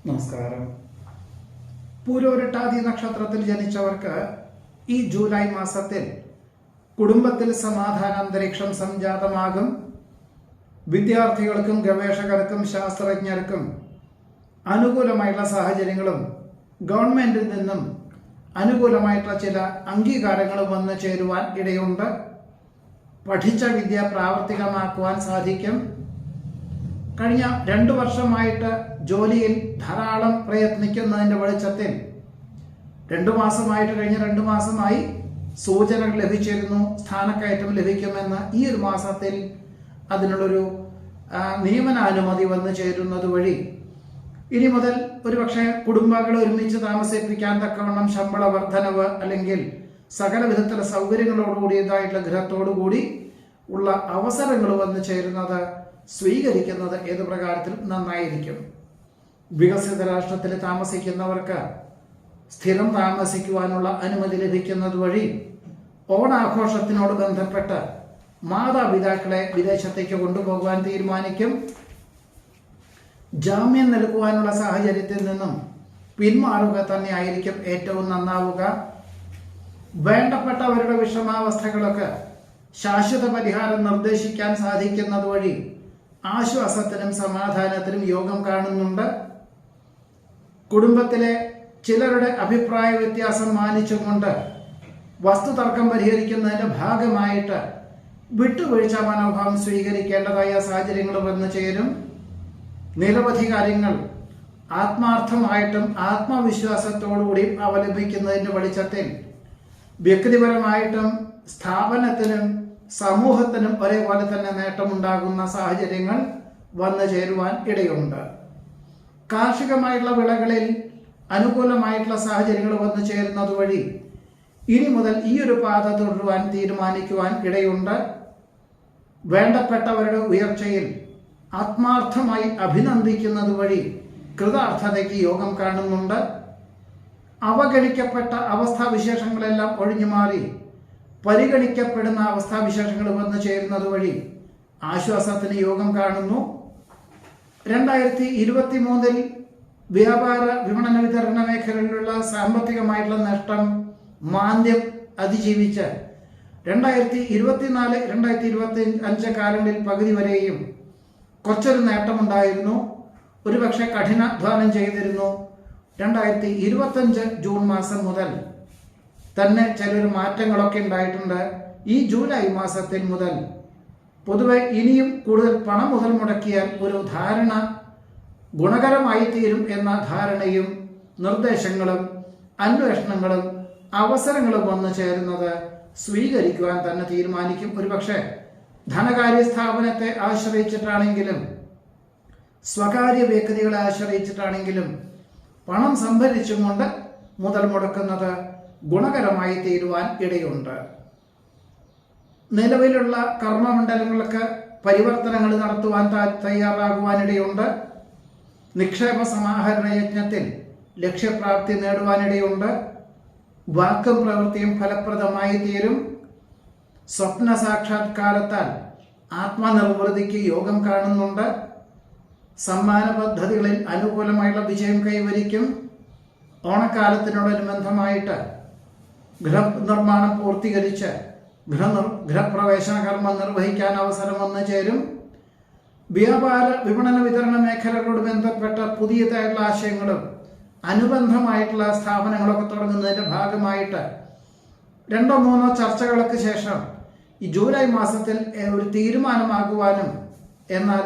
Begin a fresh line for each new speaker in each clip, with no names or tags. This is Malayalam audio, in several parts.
നമസ്കാരം. പൂരോരുട്ടാതി നക്ഷത്രത്തിൽ ജനിച്ചവർക്ക് ഈ ജൂലൈ മാസത്തിൽ കുടുംബത്തിൽ സമാധാന അന്തരീക്ഷം സംജാതമാകും. വിദ്യാർത്ഥികൾക്കും ഗവേഷകർക്കും ശാസ്ത്രജ്ഞർക്കും അനുകൂലമായിട്ടുള്ള സാഹചര്യങ്ങളും ഗവൺമെന്റിൽ നിന്നും അനുകൂലമായിട്ടുള്ള ചില അംഗീകാരങ്ങളും വന്നു ചേരുവാൻ ഇടയുണ്ട്. പഠിച്ച വിദ്യ പ്രാവർത്തികമാക്കുവാൻ സാധിക്കും. കഴിഞ്ഞ 2 വർഷമായിട്ട് ജോലിയിൽ ധാരാളം പ്രയത്നിക്കുന്നതിന്റെ വെളിച്ചത്തിൽ 2 മാസമായിട്ട് കഴിഞ്ഞ 2 മാസമായി സൂചനകൾ ലഭിച്ചിരുന്നു. സ്ഥാനക്കയറ്റം ലഭിക്കുമെന്ന് ഈ ഒരു മാസത്തിൽ അതിനുള്ളൊരു നിയമനാനുമതി വന്നു ചേരുന്നത് വഴി ഇനി മുതൽ ഒരുപക്ഷെ കുടുംബങ്ങളെ ഒരുമിച്ച് താമസിപ്പിക്കാൻ തക്കവണ്ണം ശമ്പള വർധനവ് അല്ലെങ്കിൽ സകല വിധത്തിലുള്ള സൗകര്യങ്ങളോടുകൂടിയതായിട്ടുള്ള ഗൃഹത്തോടുകൂടി ഉള്ള അവസരങ്ങൾ വന്നു ചേരുന്നത് സ്വീകരിക്കുന്നത് ഏത് പ്രകാരത്തിൽ നന്നായിരിക്കും. വികസിത രാഷ്ട്രത്തിൽ താമസിക്കുന്നവർക്ക് സ്ഥിരം താമസിക്കുവാനുള്ള അനുമതി ലഭിക്കുന്നത് വഴി ഓണാഘോഷത്തിനോട് ബന്ധപ്പെട്ട് മാതാപിതാക്കളെ വിദേശത്തേക്ക് കൊണ്ടുപോകുവാൻ തീരുമാനിക്കും. ജാമ്യം നൽകുവാനുള്ള സാഹചര്യത്തിൽ നിന്നും പിന്മാറുക തന്നെയായിരിക്കും ഏറ്റവും നന്നാവുക. വേണ്ടപ്പെട്ടവരുടെ വിഷമാവസ്ഥകളൊക്കെ ശാശ്വത പരിഹാരം നിർദ്ദേശിക്കാൻ സാധിക്കുന്നത് വഴി ആശ്വാസത്തിനും സമാധാനത്തിനും യോഗം കാണുന്നുണ്ട്. കുടുംബത്തിലെ ചിലരുടെ അഭിപ്രായ വ്യത്യാസം മാനിച്ചുകൊണ്ട് വസ്തുതർക്കം പരിഹരിക്കുന്നതിന്റെ ഭാഗമായിട്ട് വിട്ടുവീഴ്ച മനോഭാവം സ്വീകരിക്കേണ്ടതായ സാഹചര്യങ്ങൾ വന്നു ചേരും. നിരവധി കാര്യങ്ങൾ ആത്മാർത്ഥമായിട്ടും ആത്മവിശ്വാസത്തോടുകൂടിയും അവലംബിക്കുന്നതിന്റെ വെളിച്ചത്തിൽ വ്യക്തിപരമായിട്ടും സ്ഥാപനത്തിനും സമൂഹത്തിനും ഒരേപോലെ തന്നെ നേട്ടമുണ്ടാകുന്ന സാഹചര്യങ്ങൾ വന്നു ചേരുവാൻ ഇടയുണ്ട്. കാർഷികമായിട്ടുള്ള വിളകളിൽ അനുകൂലമായിട്ടുള്ള സാഹചര്യങ്ങൾ വന്നു ചേരുന്നത് വഴി ഇനി മുതൽ ഈ ഒരു പാത തുടരുവാൻ തീരുമാനിക്കുവാൻ ഇടയുണ്ട്. വേണ്ടപ്പെട്ടവരുടെ ഉയർച്ചയിൽ ആത്മാർത്ഥമായി അഭിനന്ദിക്കുന്നത് വഴി കൃതാർത്ഥതയ്ക്ക് യോഗം കാണുന്നുണ്ട്. അവഗണിക്കപ്പെട്ട അവസ്ഥാവിശേഷങ്ങളെല്ലാം ഒഴിഞ്ഞുമാറി പരിഗണിക്കപ്പെടുന്ന അവസ്ഥാവിശേഷങ്ങൾ വന്നു ചേരുന്നത് വഴി ആശ്വാസത്തിന് യോഗം കാണുന്നു. 2023 വ്യാപാര വിപണന വിതരണ മേഖലയിലുള്ള സാമ്പത്തികമായിട്ടുള്ള നഷ്ടം മാന്ദ്യം അതിജീവിച്ച് 2024-2025 കാലങ്ങളിൽ പകുതി വരെയും കുറച്ചൊരു നേട്ടമുണ്ടായിരുന്നു. ഒരുപക്ഷെ കഠിനാധ്വാനം ചെയ്തിരുന്നു. 2025 ജൂൺ മാസം മുതൽ തന്നെ ചിലൊരു മാറ്റങ്ങളൊക്കെ ഉണ്ടായിട്ടുണ്ട്. ഈ ജൂലൈ മാസത്തിൽ മുതൽ പൊതുവെ ഇനിയും കൂടുതൽ പണം മുതൽ മുടക്കിയാൽ ഒരു ധാരണ ഗുണകരമായി തീരും എന്ന ധാരണയും നിർദ്ദേശങ്ങളും അന്വേഷണങ്ങളും അവസരങ്ങളും വന്നു ചേരുന്നത് സ്വീകരിക്കുവാൻ തന്നെ തീരുമാനിക്കും. ഒരുപക്ഷെ ധനകാര്യ സ്ഥാപനത്തെ ആശ്രയിച്ചിട്ടാണെങ്കിലും സ്വകാര്യ വ്യക്തികളെ ആശ്രയിച്ചിട്ടാണെങ്കിലും പണം സംഭരിച്ചുകൊണ്ട് മുതൽ മുടക്കുന്നത് ഗുണകരമായി തീരുവാൻ ഇടയുണ്ട്. നിലവിലുള്ള കർമ്മമണ്ഡലങ്ങൾക്ക് പരിവർത്തനങ്ങൾ നടത്തുവാൻ തയ്യാറാകുവാനിടയുണ്ട്. നിക്ഷേപ സമാഹരണ യജ്ഞത്തിൽ ലക്ഷ്യപ്രാപ്തി നേടുവാനിടയുണ്ട്. വാക്കും പ്രവൃത്തിയും ഫലപ്രദമായി തീരും. സ്വപ്ന സാക്ഷാത്കാരത്താൽ ആത്മനിർവൃതിക്ക് യോഗം കാണുന്നുണ്ട്. സമ്മാന പദ്ധതികളിൽ അനുകൂലമായുള്ള വിജയം കൈവരിക്കും. ഓണക്കാലത്തിനോടനുബന്ധമായിട്ട് ഗൃഹനിർമ്മാണം പൂർത്തീകരിച്ച് ഗൃഹപ്രവേശന കർമ്മം നിർവഹിക്കാൻ അവസരം വന്നു ചേരും. വ്യാപാര വിപണന വിതരണ മേഖലകളോട് ബന്ധപ്പെട്ട പുതിയതായിട്ടുള്ള ആശയങ്ങളും അനുബന്ധമായിട്ടുള്ള സ്ഥാപനങ്ങളൊക്കെ തുടങ്ങുന്നതിന്റെ ഭാഗമായിട്ട് 2-3 ചർച്ചകൾക്ക് ശേഷം ഈ ജൂലൈ മാസത്തിൽ ഒരു തീരുമാനമാകുവാനും എന്നാൽ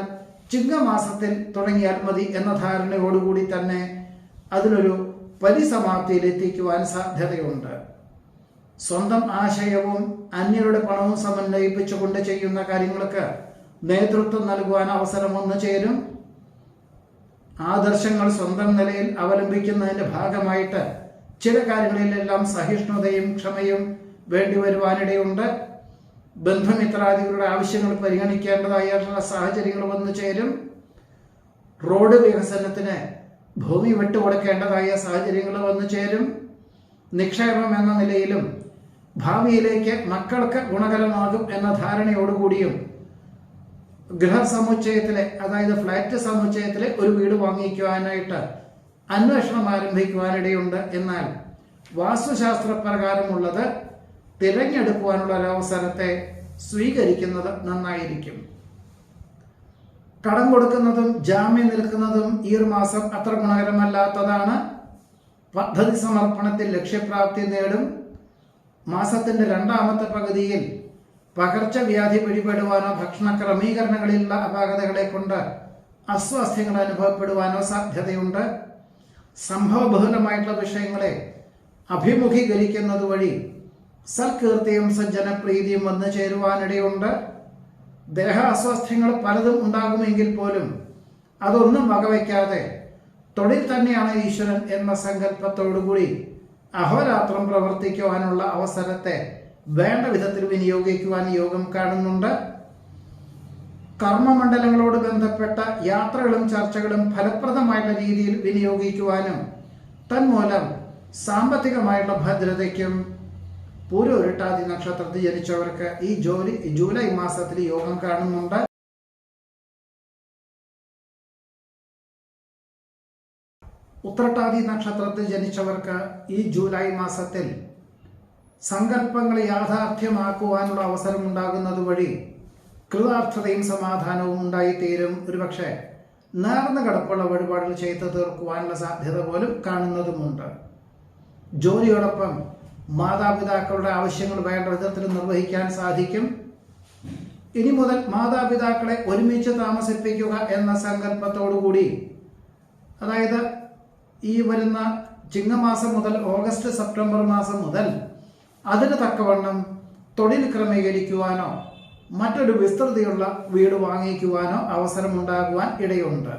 ചിങ്ങമാസത്തിൽ തുടങ്ങിയാൽ മതി എന്ന ധാരണയോടുകൂടി തന്നെ അതിനൊരു പരിസമാപ്തിയിലെത്തിക്കുവാൻ സാധ്യതയുണ്ട്. സ്വന്തം ആശയവും അന്യരുടെ പണവും സമന്വയിപ്പിച്ചുകൊണ്ട് ചെയ്യുന്ന കാര്യങ്ങൾക്ക് നേതൃത്വം നൽകുവാൻ അവസരം വന്നു ചേരും. ആദർശങ്ങൾ സ്വന്തം നിലയിൽ അവലംബിക്കുന്നതിന്റെ ഭാഗമായിട്ട് ചില കാര്യങ്ങളിലെല്ലാം സഹിഷ്ണുതയും ക്ഷമയും വേണ്ടി വരുവാനിടയുണ്ട്. ബന്ധുമിത്രാദികളുടെ ആവശ്യങ്ങൾ പരിഗണിക്കേണ്ടതായിട്ടുള്ള സാഹചര്യങ്ങൾ വന്നു ചേരും. റോഡ് വികസനത്തിന് ഭൂമി വിട്ടുകൊടുക്കേണ്ടതായ സാഹചര്യങ്ങൾ വന്നു ചേരും. നിക്ഷേപം എന്ന നിലയിലും ഭാവിയിലേക്ക് മക്കൾക്ക് ഗുണകരമാകും എന്ന ധാരണയോടുകൂടിയും ഗൃഹസമുച്ചയത്തിലെ, അതായത് ഫ്ലാറ്റ് സമുച്ചയത്തിലെ ഒരു വീട് വാങ്ങിക്കുവാനായിട്ട് അന്വേഷണം ആരംഭിക്കുവാനിടയുണ്ട്. എന്നാൽ വാസ്തുശാസ്ത്രപ്രകാരമുള്ളത് തിരഞ്ഞെടുക്കുവാനുള്ള ഒരവസരത്തെ സ്വീകരിക്കുന്നത് നന്നായിരിക്കും. കടം കൊടുക്കുന്നതും ജാമ്യം നിൽക്കുന്നതും ഈ ഒരു മാസം അത്ര ഗുണകരമല്ലാത്തതാണ്. പദ്ധതി സമർപ്പണത്തിൽ ലക്ഷ്യപ്രാപ്തി നേടും. മാസത്തിന്റെ രണ്ടാമത്തെ പകുതിയിൽ പകർച്ചവ്യാധി പിടിപെടുവാനോ ഭക്ഷണ ക്രമീകരണങ്ങളിലുള്ള അപാകതകളെ കൊണ്ട് അസ്വാസ്ഥ്യങ്ങൾ അനുഭവപ്പെടുവാനോ സാധ്യതയുണ്ട്. സംഭവബഹുലമായിട്ടുള്ള വിഷയങ്ങളെ അഭിമുഖീകരിക്കുന്നത് വഴി സൽകീർത്തിയും സജ്ജനപ്രീതിയും വന്നു ചേരുവാനിടയുണ്ട്. ദേഹാസ്വാസ്ഥ്യങ്ങൾ പലതും ഉണ്ടാകുമെങ്കിൽ പോലും അതൊന്നും വകവയ്ക്കാതെ തൊഴിൽ തന്നെയാണ് ഈശ്വരൻ എന്ന സങ്കല്പത്തോടുകൂടി അഹോരാത്രം പ്രവർത്തിക്കുവാനുള്ള അവസരത്തെ വേണ്ട വിധത്തിൽ വിനിയോഗിക്കുവാൻ യോഗം കാണുന്നുണ്ട്. കർമ്മമണ്ഡലങ്ങളോട് ബന്ധപ്പെട്ട യാത്രകളും ചർച്ചകളും ഫലപ്രദമായിട്ടുള്ള രീതിയിൽ വിനിയോഗിക്കുവാനും തന്മൂലം സാമ്പത്തികമായിട്ടുള്ള ഭദ്രതയ്ക്കും പൂരോരുട്ടാതി നക്ഷത്രത്തിൽ ജനിച്ചവർക്ക് ഈ ജൂലൈ മാസത്തിൽ യോഗം കാണുന്നുണ്ട്. ഉത്രട്ടാതി നക്ഷത്രത്തിൽ ജനിച്ചവർക്ക് ഈ ജൂലൈ മാസത്തിൽ സങ്കല്പങ്ങളെ യാഥാർത്ഥ്യമാക്കുവാനുള്ള അവസരം ഉണ്ടാകുന്നത് വഴി കൃതാർത്ഥതയും സമാധാനവും ഉണ്ടായിത്തീരും. ഒരുപക്ഷെ നേർന്ന കടപ്പുള്ള വഴിപാടുകൾ ചെയ്തു തീർക്കുവാനുള്ള സാധ്യത പോലും കാണുന്നതുമുണ്ട്. ജോലിയോടൊപ്പം മാതാപിതാക്കളുടെ ആവശ്യങ്ങൾ വേണ്ട വിധത്തിൽ നിർവഹിക്കാൻ സാധിക്കും. ഇനി മുതൽ മാതാപിതാക്കളെ ഒരുമിച്ച് താമസിപ്പിക്കുക എന്ന സങ്കല്പത്തോടുകൂടി, അതായത് ഈ വരുന്ന ചിങ്ങമാസം മുതൽ ഓഗസ്റ്റ് സെപ്റ്റംബർ മാസം മുതൽ അതിന് തക്കവണ്ണം തൊഴിൽ ക്രമീകരിക്കുവാനോ മറ്റൊരു വിസ്തൃതിയുള്ള വീട് വാങ്ങിക്കുവാനോ അവസരമുണ്ടാകുവാൻ ഇടയുണ്ട്.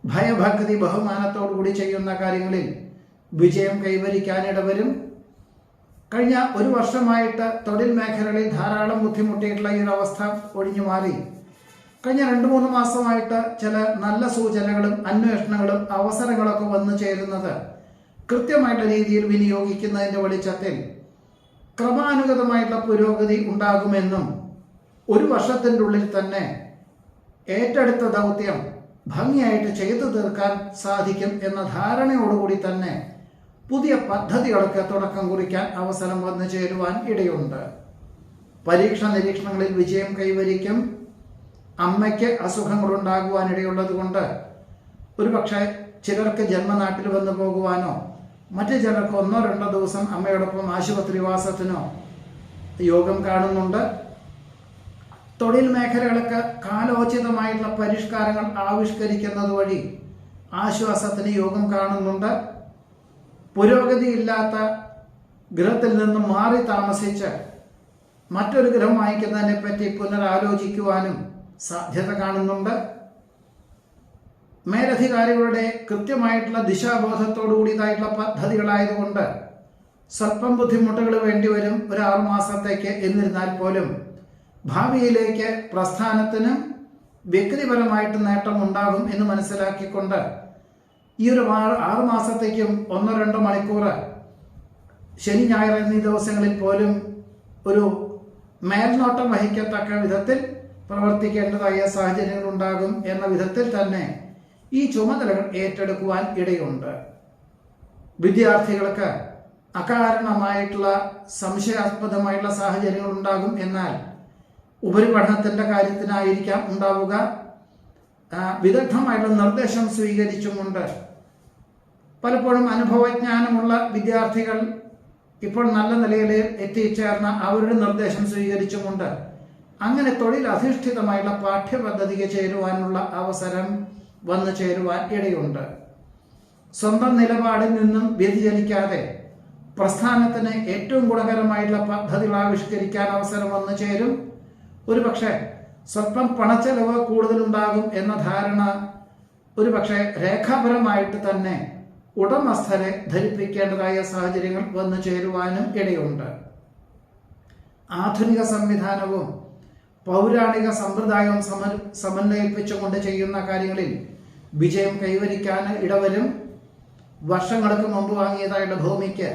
ഭയഭക്തി ബഹുമാനത്തോടുകൂടി ചെയ്യുന്ന കാര്യങ്ങളിൽ വിജയം കൈവരിക്കാനിടവരും. കഴിഞ്ഞ ഒരു വർഷമായിട്ട് തൊഴിൽ മേഖലകളിൽ ധാരാളം ബുദ്ധിമുട്ടിയിട്ടുള്ള ഈ ഒരു അവസ്ഥ ഒഴിഞ്ഞു മാറി കഴിഞ്ഞ 2-3 മാസമായിട്ട് ചില നല്ല സൂചനകളും അന്വേഷണങ്ങളും അവസരങ്ങളൊക്കെ വന്നു ചേരുന്നത് കൃത്യമായിട്ടുള്ള രീതിയിൽ വിനിയോഗിക്കുന്നതിന്റെ വെളിച്ചത്തിൽ ക്രമാനുഗതമായിട്ടുള്ള പുരോഗതി ഉണ്ടാകുമെന്നും ഒരു വർഷത്തിൻ്റെ ഉള്ളിൽ തന്നെ ഏറ്റെടുത്ത ദൗത്യം ഭംഗിയായിട്ട് ചെയ്തു തീർക്കാൻ സാധിക്കും എന്ന ധാരണയോടുകൂടി തന്നെ പുതിയ പദ്ധതികൾക്ക് തുടക്കം കുറിക്കാൻ അവസരം വന്നു ചേരുവാൻ ഇടയുണ്ട്. പരീക്ഷ നിരീക്ഷണങ്ങളിൽ വിജയം കൈവരിക്കും. അമ്മയ്ക്ക് അസുഖങ്ങൾ ഉണ്ടാകുവാനിടയുള്ളത് കൊണ്ട് ഒരുപക്ഷെ ചിലർക്ക് ജന്മനാട്ടിൽ വന്നു പോകുവാനോ മറ്റു ചിലർക്ക് 1-2 ദിവസം അമ്മയോടൊപ്പം ആശുപത്രിവാസത്തിനോ യോഗം കാണുന്നുണ്ട്. തൊഴിൽ മേഖലകൾക്ക് കാലോചിതമായിട്ടുള്ള പരിഷ്കാരങ്ങൾ ആവിഷ്കരിക്കുന്നത് വഴി ആശ്വാസത്തിന് യോഗം കാണുന്നുണ്ട്. പുരോഗതിയില്ലാത്ത ഗൃഹത്തിൽ നിന്നും മാറി താമസിച്ച് മറ്റൊരു ഗൃഹം വാങ്ങിക്കുന്നതിനെ പറ്റി പുനരാലോചിക്കുവാനും സാധ്യത കാണുന്നുണ്ട്. മേലധികാരികളുടെ കൃത്യമായിട്ടുള്ള ദിശാബോധത്തോടുകൂടിയതായിട്ടുള്ള പദ്ധതികളായതുകൊണ്ട് സ്വല്പം ബുദ്ധിമുട്ടുകൾ വേണ്ടിവരും ഒരു 6 മാസത്തേക്ക്. എന്നിരുന്നാൽ പോലും ഭാവിയിലേക്ക് പ്രസ്ഥാനത്തിനും വ്യക്തിപരമായിട്ട് നേട്ടം ഉണ്ടാകും എന്ന് മനസ്സിലാക്കിക്കൊണ്ട് ഈ ഒരു 6 മാസത്തേക്കും 1-2 മണിക്കൂർ ശനി ഞായർ എന്നീ ദിവസങ്ങളിൽ പോലും ഒരു മേൽനോട്ടം വഹിക്കത്തക്ക വിധത്തിൽ പ്രവർത്തിക്കേണ്ടതായ സാഹചര്യങ്ങൾ ഉണ്ടാകും എന്ന വിധത്തിൽ തന്നെ ഈ ചുമതലകൾ ഏറ്റെടുക്കുവാൻ ഇടയുണ്ട്. വിദ്യാർത്ഥികൾക്ക് അകാരണമായിട്ടുള്ള സംശയാസ്പദമായിട്ടുള്ള സാഹചര്യങ്ങൾ ഉണ്ടാകും. എന്നാൽ ഉപരിപഠനത്തിന്റെ കാര്യത്തിനായിരിക്കാം ഉണ്ടാവുക. വിദഗ്ധമായിട്ടുള്ള നിർദ്ദേശം സ്വീകരിച്ചുകൊണ്ട് പലപ്പോഴും അനുഭവജ്ഞാനമുള്ള വിദ്യാർത്ഥികൾ ഇപ്പോൾ നല്ല നിലയിൽ എത്തിച്ചേർന്ന അവരുടെ നിർദ്ദേശം സ്വീകരിച്ചുകൊണ്ട് അങ്ങനെ തൊഴിൽ അധിഷ്ഠിതമായുള്ള പാഠ്യപദ്ധതിക്ക് ചേരുവാനുള്ള അവസരം വന്നു ചേരുവാൻ ഇടയുണ്ട്. സ്വന്തം നിലപാടിൽ നിന്നും വ്യതിചലിക്കാതെ പ്രസ്ഥാനത്തിന് ഏറ്റവും ഗുണകരമായിട്ടുള്ള പദ്ധതികൾ ആവിഷ്കരിക്കാൻ അവസരം വന്നു ചേരും. ഒരുപക്ഷെ സ്വല്പം പണച്ചെലവ് കൂടുതലുണ്ടാകും എന്ന ധാരണ ഒരുപക്ഷെ രേഖാപരമായിട്ട് തന്നെ ഉടമസ്ഥരെ ധരിപ്പിക്കേണ്ടതായ സാഹചര്യങ്ങൾ വന്നു ചേരുവാനും ഇടയുണ്ട്. ആധുനിക സംവിധാനവും പൗരാണിക സമ്പ്രദായവും സമന്വയിപ്പിച്ചുകൊണ്ട് ചെയ്യുന്ന കാര്യങ്ങളിൽ വിജയം കൈവരിക്കാൻ ഇടവരും. വർഷങ്ങൾക്ക് മുമ്പ് വാങ്ങിയതായുള്ള ഭൂമിക്ക്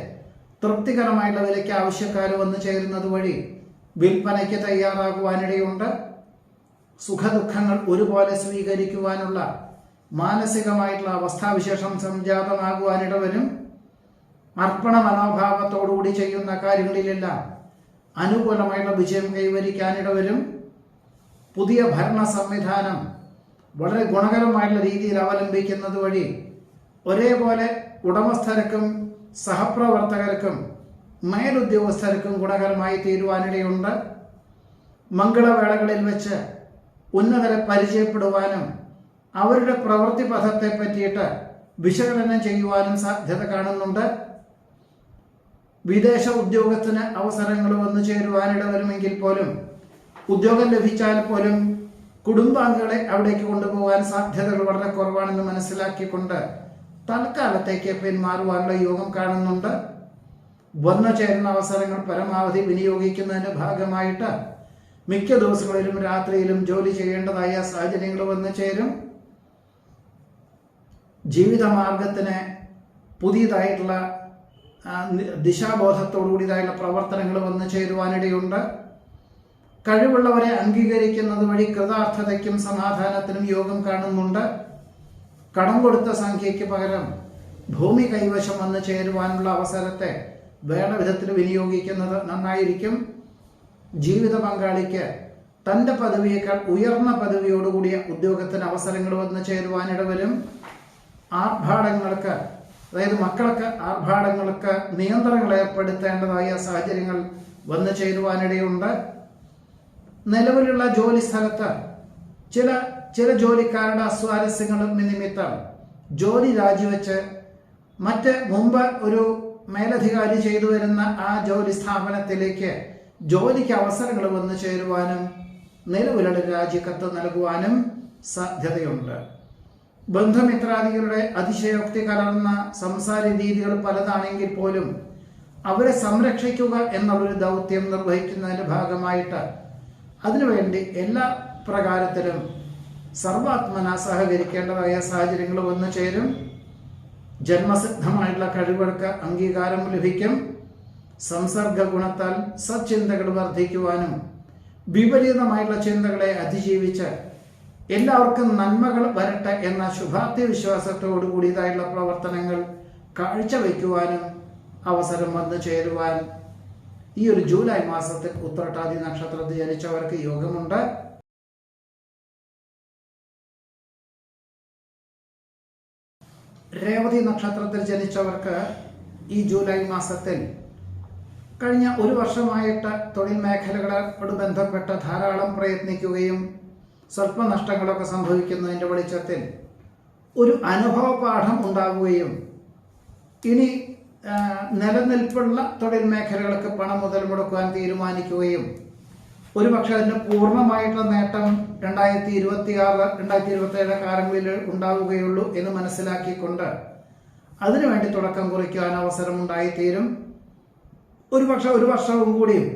തൃപ്തികരമായിട്ടുള്ള വിലയ്ക്ക് ആവശ്യക്കാർ വന്നു ചേരുന്നത് വഴി വിൽപ്പനയ്ക്ക് തയ്യാറാകുവാനിടയുണ്ട്. സുഖദുഃഖങ്ങൾ ഒരുപോലെ സ്വീകരിക്കുവാനുള്ള മാനസികമായിട്ടുള്ള അവസ്ഥാവിശേഷം സംജാതമാകുവാനിടവരും. അർപ്പണ മനോഭാവത്തോടുകൂടി ചെയ്യുന്ന കാര്യങ്ങളിലെല്ലാം അനുകൂലമായിട്ടുള്ള വിജയം കൈവരിക്കാനിടവരും. പുതിയ ഭരണ സംവിധാനം വളരെ ഗുണകരമായിട്ടുള്ള രീതിയിൽ അവലംബിക്കുന്നത് വഴി ഒരേപോലെ ഉടമസ്ഥർക്കും സഹപ്രവർത്തകർക്കും മേലുദ്യോഗസ്ഥർക്കും ഗുണകരമായി തീരുവാനിടയുണ്ട്. മംഗളവേളകളിൽ വെച്ച് ഉന്നതരെ പരിചയപ്പെടുവാനും അവരുടെ പ്രവൃത്തി പഥത്തെ പറ്റിയിട്ട് വിശകലനം ചെയ്യുവാനും സാധ്യത കാണുന്നുണ്ട്. വിദേശ ഉദ്യോഗത്തിന് അവസരങ്ങൾ വന്നു ചേരുവാനിടവരുമെങ്കിൽ പോലും ഉദ്യോഗം ലഭിച്ചാൽ പോലും കുടുംബാംഗങ്ങളെ അവിടേക്ക് കൊണ്ടുപോകാൻ സാധ്യതകൾ വളരെ കുറവാണെന്ന് മനസ്സിലാക്കിക്കൊണ്ട് തൽക്കാലത്തേക്ക് പിന്മാറുവാനുള്ള യോഗം കാണുന്നുണ്ട്. വന്നു ചേരുന്ന അവസരങ്ങൾ പരമാവധി വിനിയോഗിക്കുന്നതിന്റെ ഭാഗമായിട്ട് മിക്ക ദിവസങ്ങളിലും രാത്രിയിലും ജോലി ചെയ്യേണ്ടതായ സാഹചര്യങ്ങൾ വന്നു ചേരും. ജീവിതമാർഗത്തിന് പുതിയതായിട്ടുള്ള ദിശാബോധത്തോടുകൂടിയതായുള്ള പ്രവർത്തനങ്ങൾ വന്നു ചേരുവാനിടയുണ്ട്. കഴിവുള്ളവരെ അംഗീകരിക്കുന്നത് വഴി കൃതാർത്ഥതയ്ക്കും സമാധാനത്തിനും യോഗം കാണുന്നുണ്ട്. കടം കൊടുത്ത സംഖ്യയ്ക്ക് പകരം ഭൂമി കൈവശം വന്ന് ചേരുവാനുള്ള അവസരത്തെ വേണ്ട വിധത്തിൽ വിനിയോഗിക്കുന്നത് നന്നായിരിക്കും. ജീവിത പങ്കാളിക്ക് തൻ്റെ പദവിയേക്കാൾ ഉയർന്ന പദവിയോടുകൂടിയ ഉദ്യോഗത്തിന് അവസരങ്ങൾ വന്ന് ചേരുവാനിടവരും. ആർഭാടങ്ങൾക്ക്, അതായത് മക്കൾക്ക് ആർഭാടങ്ങൾക്ക് നിയന്ത്രണങ്ങൾ ഏർപ്പെടുത്തേണ്ടതായ സാഹചര്യങ്ങൾ വന്നു ചേരുവാനിടയുണ്ട്. നിലവിലുള്ള ജോലി സ്ഥലത്ത് ചില ജോലിക്കാരുടെ അസ്വാരസ്യങ്ങളും നിമിത്തം ജോലി രാജിവെച്ച് മുമ്പ് ഒരു മേലധികാരി ചെയ്തു വരുന്ന ആ ജോലി സ്ഥാപനത്തിലേക്ക് ജോലിക്ക് അവസരങ്ങൾ വന്നു ചേരുവാനും നിലവിലുള്ള രാജിക്കത്ത് നൽകുവാനും സാധ്യതയുണ്ട്. ബന്ധുമിത്രാദികളുടെ അതിശയോക്തി കലർന്ന സംസാര രീതികൾ പലതാണെങ്കിൽ പോലും അവരെ സംരക്ഷിക്കുക എന്നുള്ളൊരു ദൗത്യം നിർവഹിക്കുന്നതിന്റെ ഭാഗമായിട്ട് അതിനുവേണ്ടി എല്ലാ പ്രകാരത്തിലും സർവാത്മന സഹകരിക്കേണ്ടതായ സാഹചര്യങ്ങൾ വന്നു ചേരും. ജന്മസിദ്ധമായിട്ടുള്ള കഴിവുകൾക്ക് അംഗീകാരം ലഭിക്കും. സംസർഗ ഗുണത്താൽ സച്ചിന്തകൾ വർദ്ധിക്കുവാനും വിപരീതമായിട്ടുള്ള ചിന്തകളെ അതിജീവിച്ച് എല്ലാവർക്കും നന്മകൾ വരട്ടെ എന്ന ശുഭാപ്തി വിശ്വാസത്തോടു കൂടിയതായുള്ള പ്രവർത്തനങ്ങൾ കാഴ്ചവെക്കുവാനും അവസരം വന്നു ചേരുവാൻ ഈ ഒരു ജൂലൈ മാസത്തിൽ ഉത്രട്ടാതി നക്ഷത്രത്തിൽ ജനിച്ചവർക്ക് യോഗമുണ്ട്. രേവതി നക്ഷത്രത്തിൽ ജനിച്ചവർക്ക് ഈ ജൂലൈ മാസത്തിൽ കഴിഞ്ഞ ഒരു വർഷമായിട്ട് തൊഴിൽ മേഖലകളോട് ബന്ധപ്പെട്ട് ധാരാളം പ്രയത്നിക്കുകയും സ്വല്പ നഷ്ടങ്ങളൊക്കെ സംഭവിക്കുന്നതിൻ്റെ വെളിച്ചത്തിൽ ഒരു അനുഭവ പാഠം ഉണ്ടാവുകയും ഇനി നിലനിൽപ്പുള്ള തൊഴിൽ മേഖലകൾക്ക് പണം മുതൽ മുടക്കുവാൻ തീരുമാനിക്കുകയും ഒരുപക്ഷെ അതിൻ്റെ പൂർണ്ണമായിട്ടുള്ള നേട്ടം 2026-2027 കാലങ്ങളിൽ ഉണ്ടാവുകയുള്ളൂ എന്ന് മനസ്സിലാക്കിക്കൊണ്ട് അതിനുവേണ്ടി തുടക്കം കുറിക്കുവാൻ അവസരം ഉണ്ടായിത്തീരും. ഒരുപക്ഷെ ഒരു വർഷവും കൂടിയും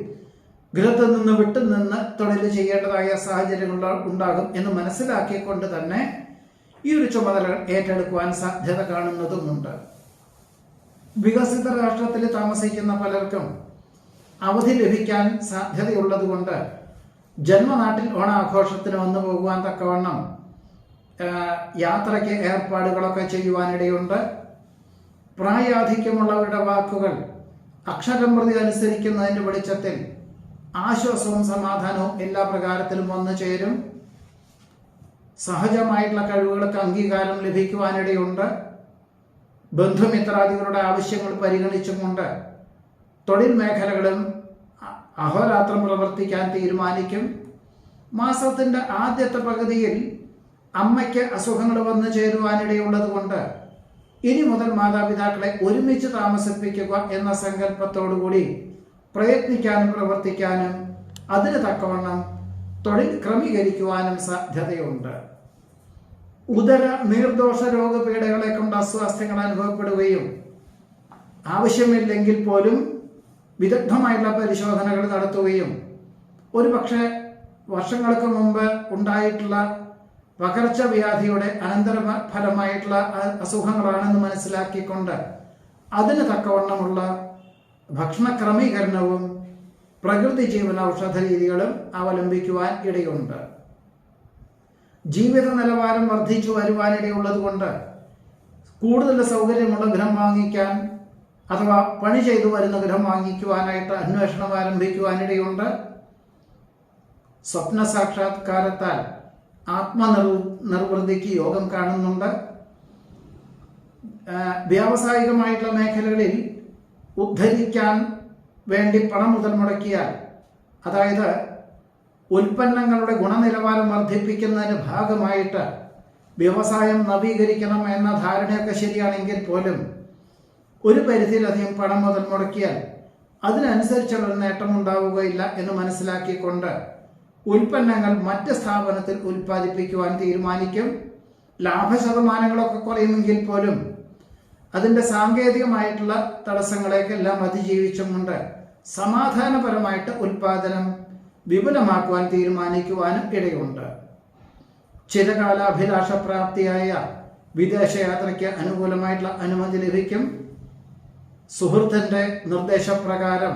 ഗൃഹത്തിൽ നിന്ന് വിട്ടുനിന്ന് തൊഴിൽ ചെയ്യേണ്ടതായ സാഹചര്യങ്ങൾ ഉണ്ടാകും എന്ന് മനസ്സിലാക്കിക്കൊണ്ട് തന്നെ ഈ ഒരു ചുമതല ഏറ്റെടുക്കുവാൻ സാധ്യത കാണുന്നതുമുണ്ട്. വികസിത രാഷ്ട്രത്തിൽ താമസിക്കുന്ന പലർക്കും അവധി ലഭിക്കാൻ സാധ്യതയുള്ളതുകൊണ്ട് ജന്മനാട്ടിൽ ഓണാഘോഷത്തിന് വന്നു പോകുവാൻ തക്കവണ്ണം യാത്രയ്ക്ക് ഏർപ്പാടുകളൊക്കെ ചെയ്യുവാനിടയുണ്ട്. പ്രായാധിക്യമുള്ളവരുടെ വാക്കുകൾ അക്ഷരം പ്രതി അനുസരിക്കുന്നതിൻ്റെ വെളിച്ചത്തിൽ ആശ്വാസവും സമാധാനവും എല്ലാ പ്രകാരത്തിലും വന്നു ചേരും. സഹജമായിട്ടുള്ള കഴിവുകൾക്ക് അംഗീകാരം ലഭിക്കുവാനിടയുണ്ട്. ബന്ധുമിത്രാദികളുടെ ആവശ്യങ്ങൾ പരിഗണിച്ചുകൊണ്ട് തൊഴിൽ മേഖലകളും അഹോരാത്രം പ്രവർത്തിക്കാൻ തീരുമാനിക്കും. മാസത്തിന്റെ ആദ്യത്തെ പകുതിയിൽ അമ്മയ്ക്ക് അസുഖങ്ങൾ വന്നു ചേരുവാനിടയുള്ളത് കൊണ്ട് ഇനി മുതൽ മാതാപിതാക്കളെ ഒരുമിച്ച് താമസിപ്പിക്കുക എന്ന സങ്കല്പത്തോടുകൂടി പ്രയത്നിക്കാനും പ്രവർത്തിക്കാനും അതിന് തക്കവണ്ണം തൊഴിൽ ക്രമീകരിക്കുവാനും സാധ്യതയുണ്ട്. ഉദര നീർദോഷ രോഗപീഠകളെ കൊണ്ട് അസ്വാസ്ഥ്യങ്ങൾ അനുഭവപ്പെടുകയും ആവശ്യമില്ലെങ്കിൽ പോലും വിദഗ്ധമായിട്ടുള്ള പരിശോധനകൾ നടത്തുകയും ഒരുപക്ഷെ വർഷങ്ങൾക്ക് മുമ്പ് ഉണ്ടായിട്ടുള്ള പകർച്ചവ്യാധിയുടെ അനന്തര ഫലമായിട്ടുള്ള അസുഖങ്ങളാണെന്ന് മനസ്സിലാക്കിക്കൊണ്ട് അതിന് തക്കവണ്ണമുള്ള ഭക്ഷണ ക്രമീകരണവും പ്രകൃതി ജീവന ഔഷധ രീതികളും അവലംബിക്കുവാൻ ഇടയുണ്ട്. ജീവിത നിലവാരം വർദ്ധിച്ചു വരുവാനിടയുള്ളത് കൊണ്ട് കൂടുതൽ സൗകര്യമുള്ള ഗൃഹം വാങ്ങിക്കാൻ അഥവാ പണി ചെയ്തു വരുന്ന ഗൃഹം വാങ്ങിക്കുവാനായിട്ട് അന്വേഷണം ആരംഭിക്കുവാനിടയുണ്ട്. സ്വപ്ന സാക്ഷാത്കാരത്താൽ ആത്മനിർവൃത്തിക്ക് യോഗം കാണുന്നുണ്ട്. വ്യാവസായികമായിട്ടുള്ള മേഖലകളിൽ ഉദ്ധരിക്കാൻ വേണ്ടി പണം മുതൽ മുടക്കിയാൽ, അതായത് ഉൽപ്പന്നങ്ങളുടെ ഗുണനിലവാരം വർദ്ധിപ്പിക്കുന്നതിന് ഭാഗമായിട്ട് വ്യവസായം നവീകരിക്കണം എന്ന ധാരണയൊക്കെ ശരിയാണെങ്കിൽ പോലും ഒരു പരിധിയിലധികം പണം മുതൽ മുടക്കിയാൽ അതിനനുസരിച്ചുള്ള നേട്ടം ഉണ്ടാവുകയില്ല എന്ന് മനസ്സിലാക്കിക്കൊണ്ട് ഉൽപ്പന്നങ്ങൾ മറ്റ് സ്ഥാപനത്തിൽ ഉൽപ്പാദിപ്പിക്കുവാൻ തീരുമാനിക്കും. ലാഭശതമാനങ്ങളൊക്കെ കുറയുമെങ്കിൽ പോലും അതിൻ്റെ സാങ്കേതികമായിട്ടുള്ള തടസ്സങ്ങളെല്ലാം അതിജീവിച്ചും കൊണ്ട് സമാധാനപരമായിട്ട് ഉൽപ്പാദനം വിപുലമാക്കുവാൻ തീരുമാനിക്കുവാനും ഇടയുണ്ട്. ചിരകാലാഭിലാഷ പ്രാപ്തിയായ വിദേശയാത്രയ്ക്ക് അനുകൂലമായിട്ടുള്ള അനുമതി ലഭിക്കും. സുഹൃത്തിൻ്റെ നിർദ്ദേശപ്രകാരം,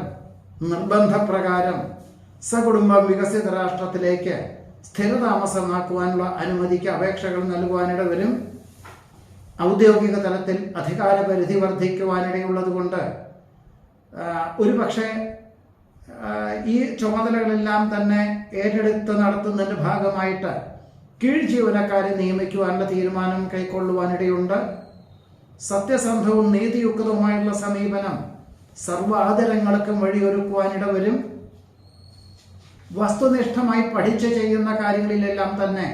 നിർബന്ധപ്രകാരം സകുടുംബം വികസിത രാഷ്ട്രത്തിലേക്ക് സ്ഥിരതാമസമാക്കുവാനുള്ള അനുമതിക്ക് അപേക്ഷകൾ നൽകുവാനിട വരും. ഔദ്യോഗിക തലത്തിൽ അധികാരപരിധി വർദ്ധിക്കുവാനിടയുള്ളത് കൊണ്ട് ഒരുപക്ഷെ ഈ ചുമതലകളെല്ലാം തന്നെ ഏറ്റെടുത്ത് നടത്തുന്നതിൻ്റെ ഭാഗമായിട്ട് കീഴ് ജീവനക്കാരെ നിയമിക്കുവാനുള്ള തീരുമാനം കൈക്കൊള്ളുവാനിടയുണ്ട്. സത്യസന്ധവും നീതിയുക്തവുമായുള്ള സമീപനം സർവ്വ ആദരങ്ങൾക്കും വഴിയൊരുക്കുവാനിട വരും. വസ്തുനിഷ്ഠമായി പഠിച്ച് ചെയ്യുന്ന കാര്യങ്ങളിലെല്ലാം തന്നെ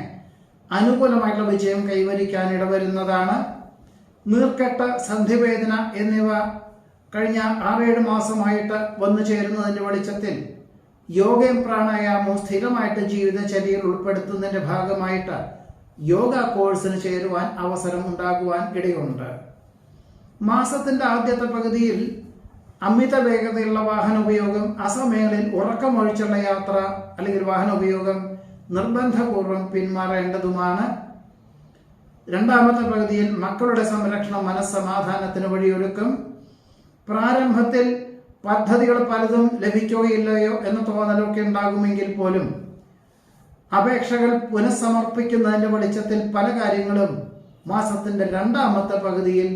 അനുകൂലമായിട്ടുള്ള വിജയം കൈവരിക്കാനിട വരുന്നതാണ്. നീർക്കെട്ട്, സന്ധിവേദന എന്നിവ കഴിഞ്ഞ 6-7 മാസമായിട്ട് വന്നു ചേരുന്നതിൻ്റെ വെളിച്ചത്തിൽ യോഗയും പ്രാണായാമവും സ്ഥിരമായിട്ട് ജീവിതചര്യയിൽ ഉൾപ്പെടുത്തുന്നതിൻ്റെ ഭാഗമായിട്ട് യോഗ കോഴ്സിന് ചേരുവാൻ അവസരം ഉണ്ടാകുവാൻ ഇടയുണ്ട്. മാസത്തിൻ്റെ ആദ്യത്തെ പകുതിയിൽ അമിത വേഗതയുള്ള വാഹന ഉപയോഗം, അസമയങ്ങളിൽ ഉറക്കമൊഴിച്ചുള്ള യാത്ര അല്ലെങ്കിൽ വാഹന ഉപയോഗം നിർബന്ധപൂർവം പിന്മാറേണ്ടതുമാണ്. രണ്ടാമത്തെ പകുതിയിൽ മക്കളുടെ സംരക്ഷണം മനസ്സമാധാനത്തിന് വഴിയൊരുക്കും. പ്രാരംഭത്തിൽ പദ്ധതികൾ പലതും ലഭിക്കുകയില്ലയോ എന്ന തോന്നലൊക്കെ ഉണ്ടാകുമെങ്കിൽ പോലും അപേക്ഷകൾ പുനഃസമർപ്പിക്കുന്നതിൻ്റെ വെളിച്ചത്തിൽ പല കാര്യങ്ങളും മാസത്തിൻ്റെ രണ്ടാമത്തെ പകുതിയിൽ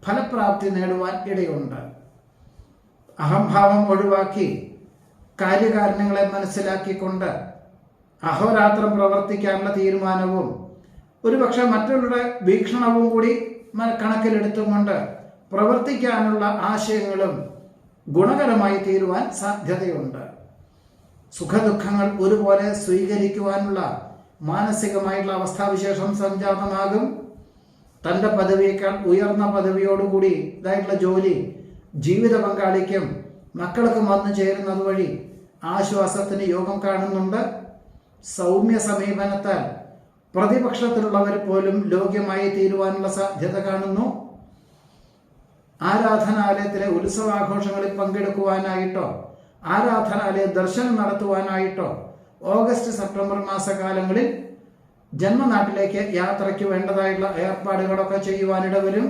ഫലപ്രാപ്തി നേടുവാൻ ഇടയുണ്ട്. അഹംഭാവം ഒഴിവാക്കി കാര്യകാരണങ്ങളെ മനസ്സിലാക്കിക്കൊണ്ട് അഹോരാത്രം പ്രവർത്തിക്കാനുള്ള തീരുമാനവും ഒരുപക്ഷെ മറ്റുള്ളവരുടെ വീക്ഷണവും കൂടി കണക്കിലെടുത്തുകൊണ്ട് പ്രവർത്തിക്കാനുള്ള ആശയങ്ങളും ഗുണകരമായി തീരുവാൻ സാധ്യതയുണ്ട്. സുഖദുഃഖങ്ങൾ ഒരുപോലെ സ്വീകരിക്കുവാനുള്ള മാനസികമായിട്ടുള്ള അവസ്ഥാവിശേഷം സംജാതമാകും. തൻ്റെ പദവിയേക്കാൾ ഉയർന്ന പദവിയോടുകൂടി ഇതായിട്ടുള്ള ജോലി ജീവിത പങ്കാളിക്കും മക്കൾക്കും വന്നു ചേരുന്നത് വഴി ആശ്വാസത്തിന് യോഗം കാണുന്നുണ്ട്. സൗമ്യ സമീപനത്താൽ പ്രതിപക്ഷത്തിലുള്ളവർ പോലും ലോക്യമായി തീരുവാനുള്ള സാധ്യത കാണുന്നു. ആരാധനാലയത്തിലെ ഉത്സവാഘോഷങ്ങളിൽ പങ്കെടുക്കുവാനായിട്ടോ ആരാധനാലയ ദർശനം നടത്തുവാനായിട്ടോ ഓഗസ്റ്റ് സെപ്റ്റംബർ മാസകാലങ്ങളിൽ ജന്മനാട്ടിലേക്ക് യാത്രയ്ക്ക് വേണ്ടതായിട്ടുള്ള ഏർപ്പാടുകളൊക്കെ ചെയ്യുവാനിട വരും.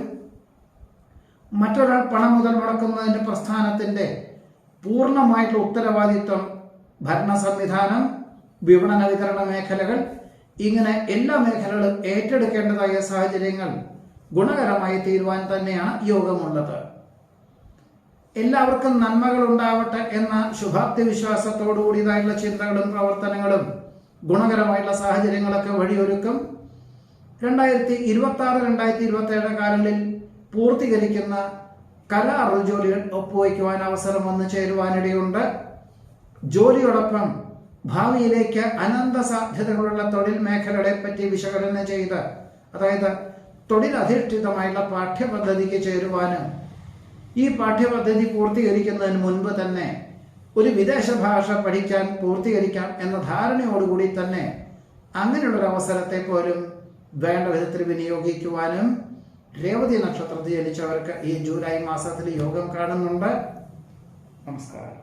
മറ്റൊരാൾ പണം മുതൽ മുടക്കുന്നതിൻ്റെ പ്രസ്ഥാനത്തിൻ്റെ പൂർണ്ണമായിട്ടുള്ള ഉത്തരവാദിത്വം ഭരണ സംവിധാനം, വിപണന വിതരണ മേഖലകൾ, ഇങ്ങനെ എല്ലാ മേഖലകളും ഏറ്റെടുക്കേണ്ടതായ സാഹചര്യങ്ങൾ ഗുണകരമായി തീരുവാൻ തന്നെയാണ് യോഗമുള്ളത്. എല്ലാവർക്കും നന്മകൾ ഉണ്ടാവട്ടെ എന്ന ശുഭാപ്തി വിശ്വാസത്തോടു കൂടിയതായിട്ടുള്ള ചിന്തകളും പ്രവർത്തനങ്ങളും ഗുണകരമായിട്ടുള്ള സാഹചര്യങ്ങളൊക്കെ വഴിയൊരുക്കും. 2026-2027 കാലങ്ങളിൽ പൂർത്തീകരിക്കുന്ന കരാർ ജോലികൾ ഒപ്പുവയ്ക്കുവാൻ അവസരം വന്നു ചേരുവാനിടയുണ്ട്. ജോലിയോടൊപ്പം ഭാവിയിലേക്ക് അനന്ത സാധ്യതകളുള്ള തൊഴിൽ മേഖലകളെ പറ്റി വിശകലനം ചെയ്ത്, അതായത് തൊഴിലധിഷ്ഠിതമായുള്ള പാഠ്യപദ്ധതിക്ക് ചേരുവാനും ഈ പാഠ്യപദ്ധതി പൂർത്തീകരിക്കുന്നതിന് മുൻപ് തന്നെ ഒരു വിദേശ ഭാഷ പഠിക്കാൻ പൂർത്തീകരിക്കാം എന്ന ധാരണയോടുകൂടി തന്നെ അങ്ങനെയുള്ളൊരു അവസരത്തെ പോലും വേണ്ട വിധത്തിൽ വിനിയോഗിക്കുവാനും രേവതി നക്ഷത്രത്തിൽ ജനിച്ചവർക്ക് ഈ ജൂലൈ മാസത്തിൽ യോഗം കാണുന്നുണ്ട്. നമസ്കാരം.